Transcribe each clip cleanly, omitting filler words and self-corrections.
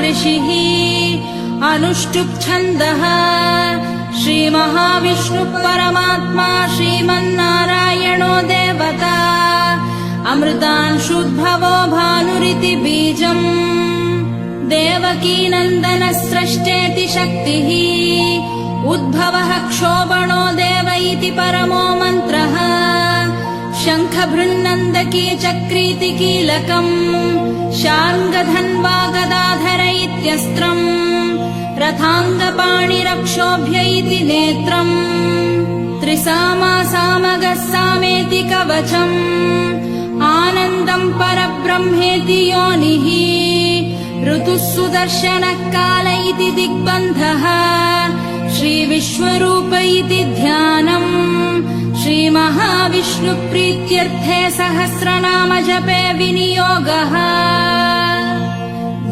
ऋषिः अनुष्टुप् छन्दः श्रीमहाविष्णुः परमात्मा श्रीमन्नारायणो देवता अमृतांशुद्भवो भानुरिति बीजम् देवकीनन्दनस्रष्टेति शक्तिः उद्भवः क्षोभणो देव इति परमो मन्त्रः शङ्खभृन्नन्दकी चक्रीति कीलकम् शार्ङ्गधन्वा गदाधर इत्यस्त्रम् रथाङ्गपाणिरक्षोभ्य इति नेत्रम् त्रिसामा सामगः सामेति कवचम् आनन्दम् परब्रह्मेति योनिः ऋतुः सुदर्शनः काल इति दिग्बन्धः श्रीविश्वरूप इति ध्यानम् श्रीमहाविष्णुप्रीत्यर्थे सहस्रनाम जपे विनियोगः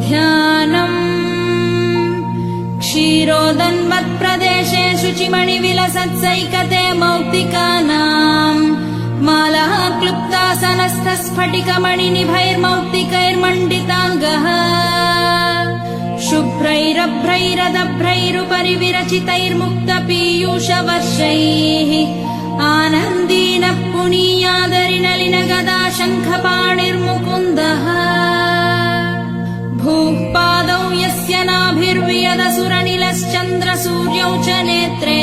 ध्यानम् क्षीरोदन्वत्प्रदेशे शुचिमणिविलसत्सैकते मौक्तिकानाम् मालः क्लुप्तासनस्थस्फटिकमणिनिभैर्मौक्तिकैर्मण्डिताङ्गः शुभ्रैरभ्रैरदभ्रैरुपरि विरचितैर्मुक्तपीयूषवर्षैः आनन्दीन पुनीयादरिनलिन गदा शङ्खपाणिर्मुकुन्दः भूः पादौ यस्य नाभिर्वियदसुरनिलश्चन्द्रसूर्यौ च नेत्रे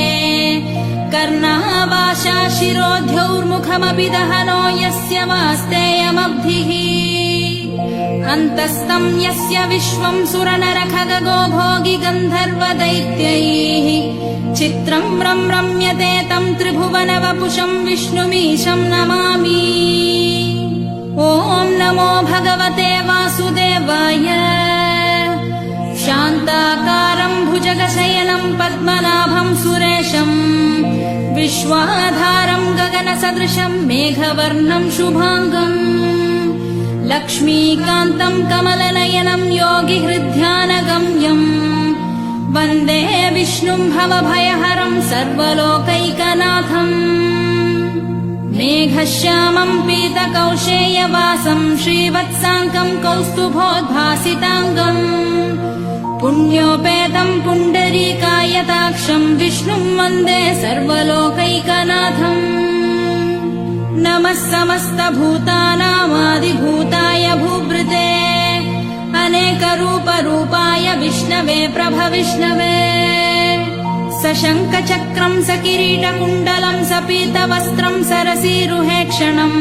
कर्णावाशा शिरोध्यौर्मुखमपि दहनो यस्य वास्तेयमब्धिः अन्तस्तम् यस्य विश्वम् सुरनरखगो भोगि गन्धर्वदैत्यैः चित्रम् रम्यते तम् त्रिभुवनवपुषम् विष्णुमीशम् नमामि। ॐ नमो भगवते वासुदेवाय। शान्ताकारम् भुजगशयनम् पद्मनाभम् सुरेशम् विश्वाधारम् गगनसदृशम् मेघवर्णम् शुभाङ्गम् लक्ष्मीकान्तम् कमलनयनम् योगिहृद्ध्यानगम्यम् वन्दे विष्णुम् भवभयहरम् सर्वलोकैकनाथम् मेघश्यामम् पीतकौशेयवासम् श्रीवत्साङ्कम् कौस्तुभोद्भासिताङ्गम् पुण्योपेतम् पुण्डरीकायताक्षम् विष्णुम् वन्दे सर्वलोकैकनाथम् नमः समस्तभूतानामादिभूताय भूभृते अनेकरूपरूपाय विष्णवे प्रभविष्णवे सशङ्खचक्रम् सकिरीटकुण्डलम् सपीतवस्त्रम् सरसीरुहेक्षणम्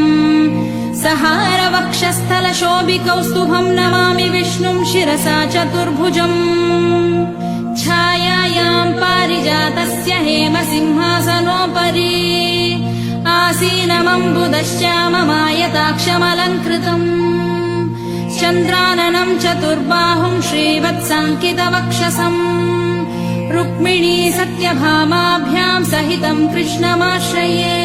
सहारवक्षस्थलशोभिकौस्तुभम् नमामि विष्णुम् शिरसा चतुर्भुजम् छायायाम् पारिजातस्य हेमसिंहासनोपरि आसीनमम्बुदश्चाममायताक्षमलङ्कृतम् चन्द्राननम् चतुर्बाहुम् श्रीवत्साङ्कितवक्षसम् रुक्मिणी सत्यभामाभ्याम् सहितम् कृष्णमाश्रये।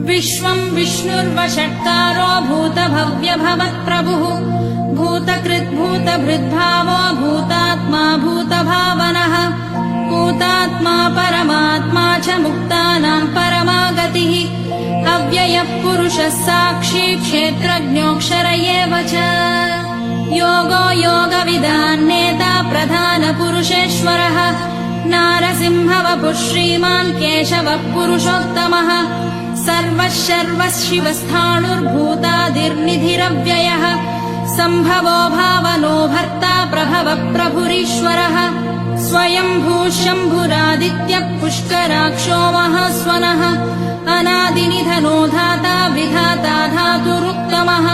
विश्वम् विष्णुर्वषट्कारो भूतभव्यभवत्प्रभुः भूतकृद्भूतभृद्भावो भूतात्मा भूतभावनः भूतात्मा परमात्मा च मुक्तानाम् परमागतिः अव्ययः पुरुषः साक्षी क्षेत्रज्ञोऽक्षर एव च योगो योगविदान्नेता प्रधानपुरुषेश्वरः नारसिंहवपुः श्रीमान् केशवः पुरुषोत्तमः सर्वः शर्वः शिवस्थाणुर्भूतादिर्निधिरव्ययः सम्भवो भावनो भर्ता प्रभवः प्रभुरीश्वरः स्वयम्भूः शम्भुरादित्यः पुष्कराक्षो महास्वनः अनादिनिधनो धाता विधाता धातुरुत्तमः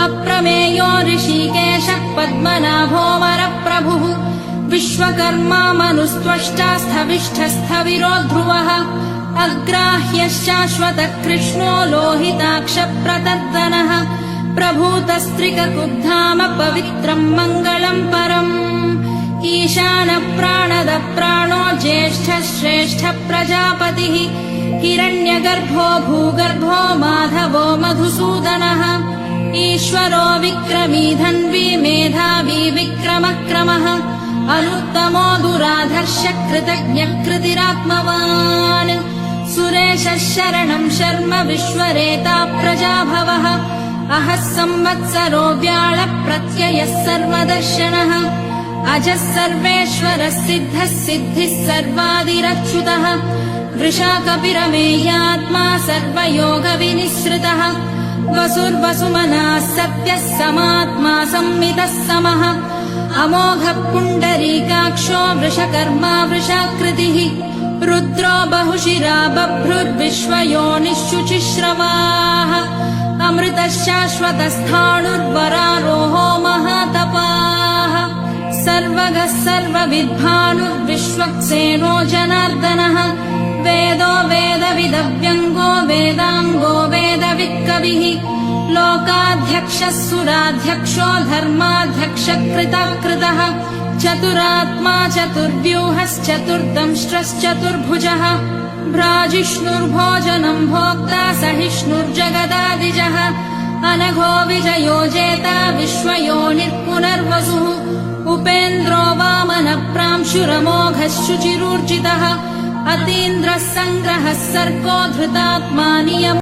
अप्रमेयो ऋषिकेशः पद्मनाभो वरप्रभुः विश्वकर्मा मनुस्त्वष्टास्थविष्ठस्थविरो ध्रुवः अग्राह्यश्शाश्वतः कृष्णो लोहिताक्षप्रतर्दनः प्रभूतस्त्रिककुब्धाम पवित्रम् मङ्गलम् परम् ईशानः प्राणदः प्राणो ज्येष्ठः श्रेष्ठः प्रजापतिः हिरण्यगर्भो भूगर्भो माधवो मधुसूदनः ईश्वरो विक्रमी धन्वी मेधावी विक्रमक्रमः अनुत्तमो दुराधर्ष कृतज्ञः कृतिरात्मवान् सुरेशः शरणं शर्म विश्वरेता प्रजाभवः अहः संवत्सरो व्याळप्रत्ययः सर्वदर्शनः अजः सर्वेश्वरः सिद्धः सिद्धिः सर्वादिरच्युतः वृषाकपिरमेयात्मा सर्वयोगविनिःसृतः वसुर्वसुमनः सत्यः समात्मा संमितः समः अमोघः पुण्डरीकाक्षो वृषकर्मा वृषाकृतिः रुद्रो बहुशिरा बभ्रुर्विश्वयोनिः शुचिश्रवाः अमृतः शाश्वतस्थाणुर्वरारोहो महातपाः सर्वगः सर्वविद्भानुर्विश्वक्सेनो जनार्दनः वेदो वेदविदव्यङ्गो वेदाङ्गो वेदवित्कविः लोकाध्यक्षः सुराध्यक्षो धर्माध्यक्षकृतः चतुरात्मा चतुर्व्यूहश्चतुर्दंष्ट्रश्चतुर्भुजः भ्राजिष्णुर्भोजनम् भोक्ता सहिष्णुर्जगदादिजः अनघो विजयो जेता विश्वयोनिर्पुनर्वसुः उपेन्द्रो वामनप्रांशुरमोघः शुचिरूर्जितः अतीन्द्रः सङ्ग्रहः सर्गो धृतात्मा नियमः